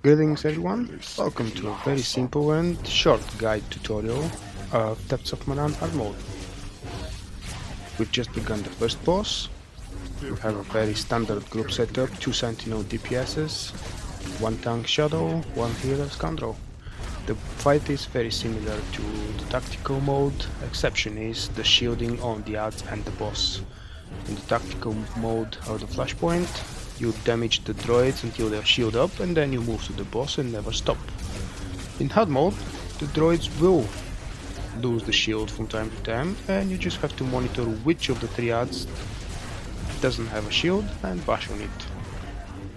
Greetings everyone, welcome to a very simple and short guide tutorial of Depths of Manaan hard mode. We've just begun the first boss. We have a very standard group setup, 2 Sentinel DPSs, 1 tank shadow, 1 healer scoundrel. The fight is very similar to the tactical mode, exception is the shielding on the ads and the boss. In the tactical mode of the Flashpoint, you damage the droids until they're shielded up and then you move to the boss and never stop. In hard mode, the droids will lose the shield from time to time and you just have to monitor which of the 3 ads doesn't have a shield and bash on it.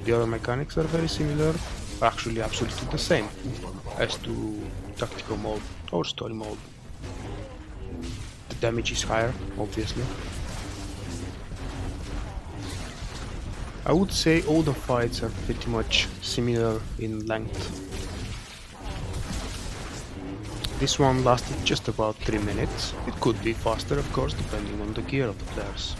The other mechanics are very similar, actually absolutely the same as to tactical mode or story mode. The damage is higher, obviously. I would say all the fights are pretty much similar in length. This one lasted just about 3 minutes. It could be faster, of course, depending on the gear of the players.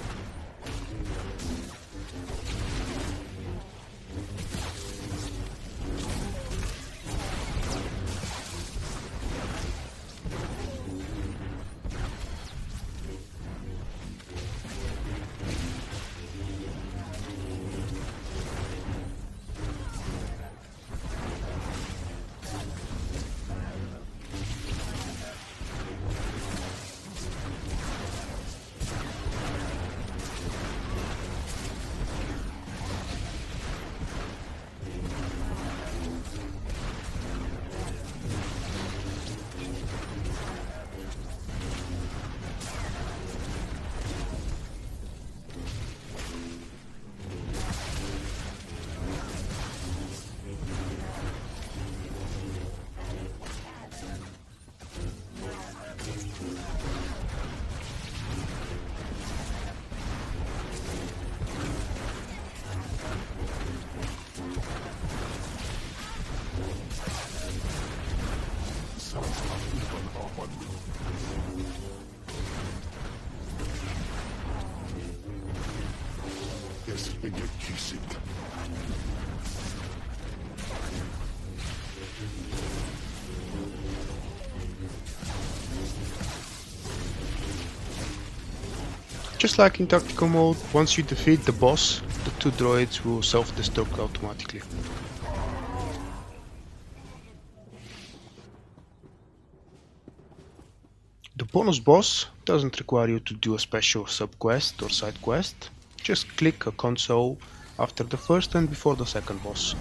Just like in tactical mode, once you defeat the boss, the 2 droids will self-destruct automatically. The bonus boss doesn't require you to do a special sub-quest or side quest, just click a console after the first and before the second boss.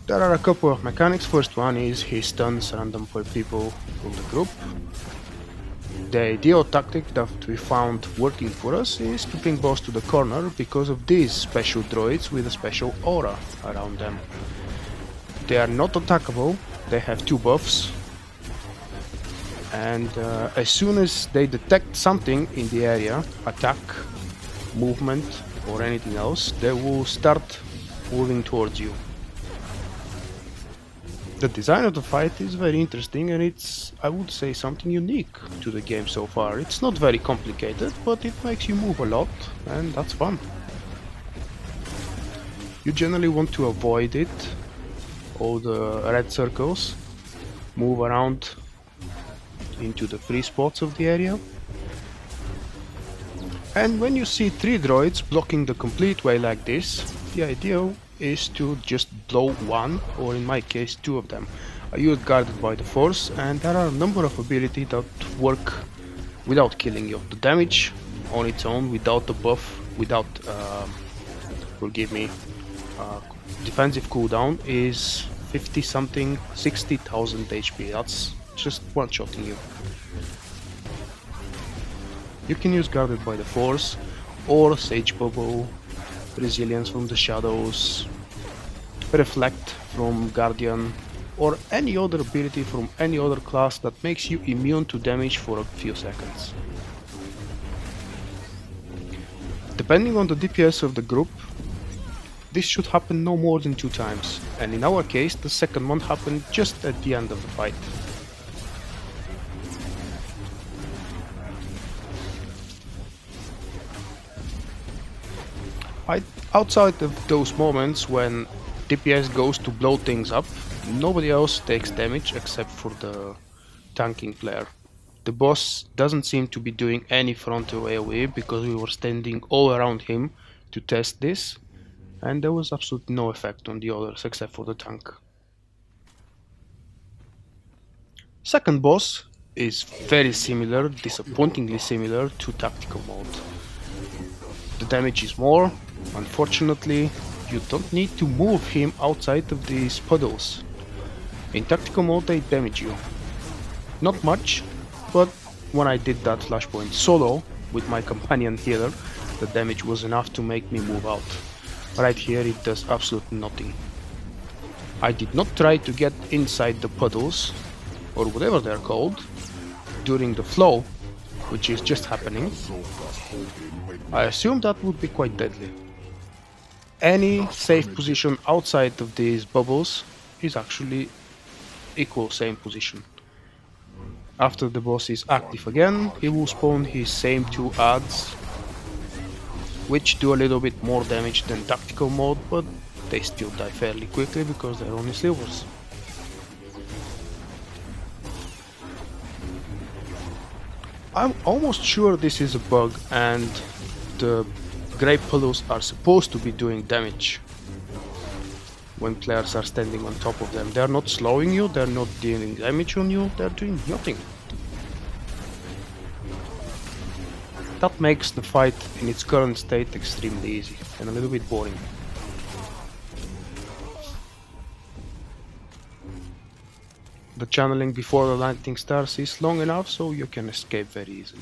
There are a couple of mechanics. First one is he stuns random people from the group. The ideal tactic that we found working for us is to bring boss to the corner because of these special droids with a special aura around them. They are not attackable, they have 2 buffs, and as soon as they detect something in the area, attack, movement or anything else, they will start moving towards you. The design of the fight is very interesting and it's, I would say, something unique to the game so far. It's not very complicated, but it makes you move a lot and that's fun. You generally want to avoid it, all the red circles, move around into the free spots of the area. And when you see 3 droids blocking the complete way like this, the idea is to just blow 1, or in my case 2 of them. I use Guarded by the Force and there are a number of abilities that work without killing you. The damage on its own, without the buff, without, forgive me, defensive cooldown is 50 something, 60,000 HP. That's just one-shotting you. You can use Guarded by the Force or Sage Bubble, Resilience from the Shadows, Reflect from Guardian, or any other ability from any other class that makes you immune to damage for a few seconds. Depending on the DPS of the group, this should happen no more than 2 times, and in our case the second one happened just at the end of the fight. Outside of those moments when DPS goes to blow things up. Nobody else takes damage except for the tanking player. The boss doesn't seem to be doing any frontal AoE because we were standing all around him to test this, and there was absolutely no effect on the others except for the tank. Second boss is very similar, disappointingly similar to tactical mode. The damage is more. Unfortunately, you don't need to move him outside of these puddles. In tactical mode they damage you. Not much, but when I did that Flashpoint solo with my companion healer, the damage was enough to make me move out. Right here it does absolutely nothing. I did not try to get inside the puddles, or whatever they're called, during the flow, which is just happening. I assume that would be quite deadly. Any safe position outside of these bubbles is actually equal same position. After the boss is active again, he will spawn his same two adds, which do a little bit more damage than tactical mode, but they still die fairly quickly because they're only silvers. I'm almost sure this is a bug and the grey puddles are supposed to be doing damage when players are standing on top of them. They're not slowing you, they're not dealing damage on you, they're doing nothing. That makes the fight in its current state extremely easy and a little bit boring. The channeling before the lightning starts is long enough so you can escape very easily.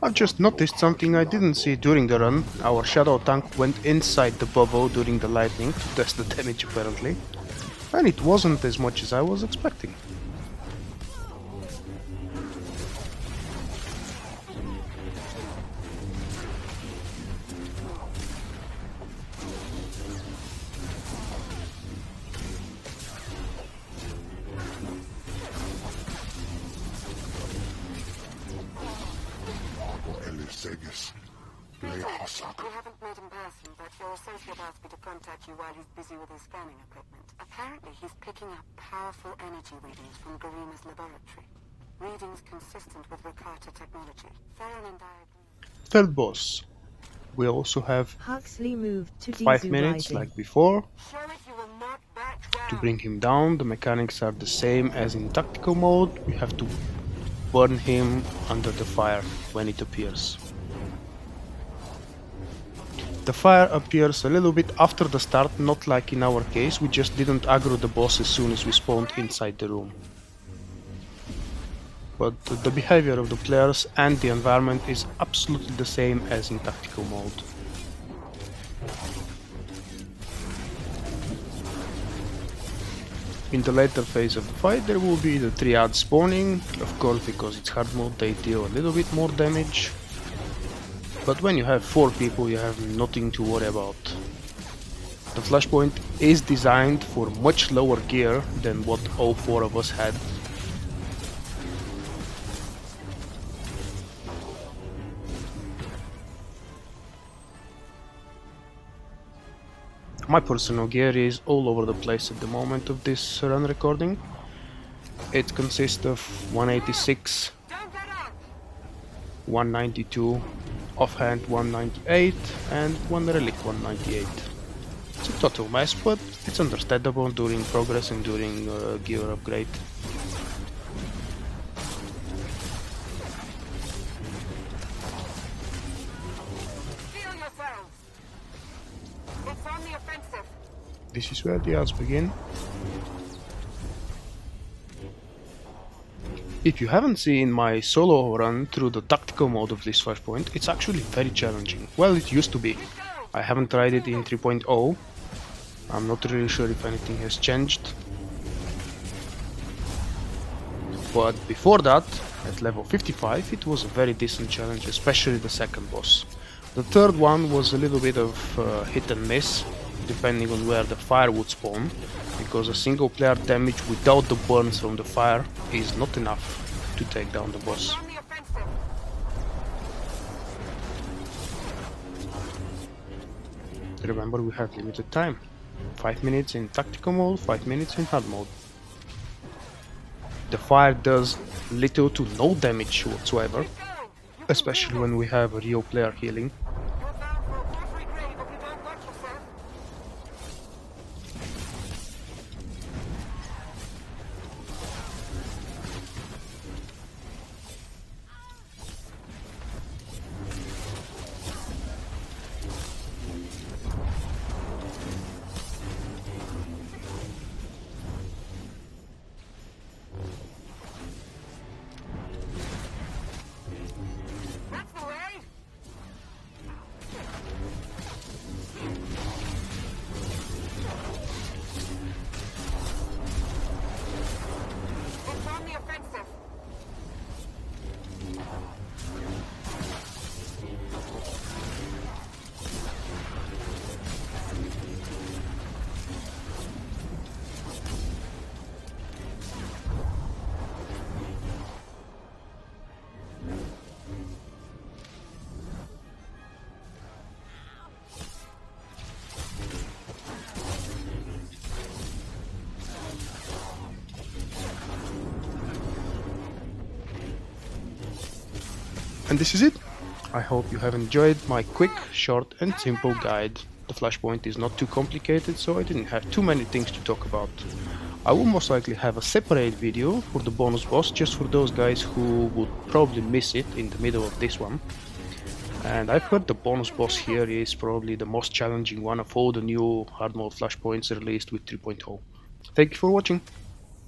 I've just noticed something I didn't see during the run. Our shadow tank went inside the bubble during the lightning to test the damage apparently, and it wasn't as much as I was expecting. We haven't met in person, but your associate asked me to contact you while he's busy with his scanning equipment. Apparently he's picking up powerful energy readings from Garima's laboratory. Readings consistent with Rakata technology. Theron and I agree. Third boss. We also have Huxley moved to 5 minutes Rising. like before. Show it you will not back down. To bring him down, the mechanics are the same as in tactical mode. We have to burn him under the fire when it appears. The fire appears a little bit after the start, not like in our case, we just didn't aggro the boss as soon as we spawned inside the room. But the behavior of the players and the environment is absolutely the same as in tactical mode. In the later phase of the fight there will be the triad spawning, of course because it's hard mode they deal a little bit more damage. But when you have 4 people you have nothing to worry about. The Flashpoint is designed for much lower gear than what all 4 of us had. My personal gear is all over the place at the moment of this run recording. It consists of 186, 192, offhand 198 and 1 relic 198. It's a total mess, but it's understandable during progress and during gear upgrade. This is where the ads begin. If you haven't seen my solo run through the tactical mode of this Flashpoint, it's actually very challenging. Well, it used to be. I haven't tried it in 3.0. I'm not really sure if anything has changed. But before that, at level 55, it was a very decent challenge, especially the second boss. The third one was a little bit of hit and miss, depending on where the fire would spawn, because a single player damage without the burns from the fire is not enough to take down the boss. Remember, we have limited time. 5 minutes in tactical mode, 5 minutes in hard mode. The fire does little to no damage whatsoever, especially when we have a real player healing. And this is it. I hope you have enjoyed my quick, short and simple guide. The Flashpoint is not too complicated, so I didn't have too many things to talk about. I will most likely have a separate video for the bonus boss, just for those guys who would probably miss it in the middle of this one. And I've heard the bonus boss here is probably the most challenging one of all the new hard mode Flashpoints released with 3.0. Thank you for watching.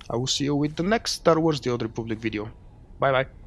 I will see you with the next Star Wars The Old Republic video. Bye bye.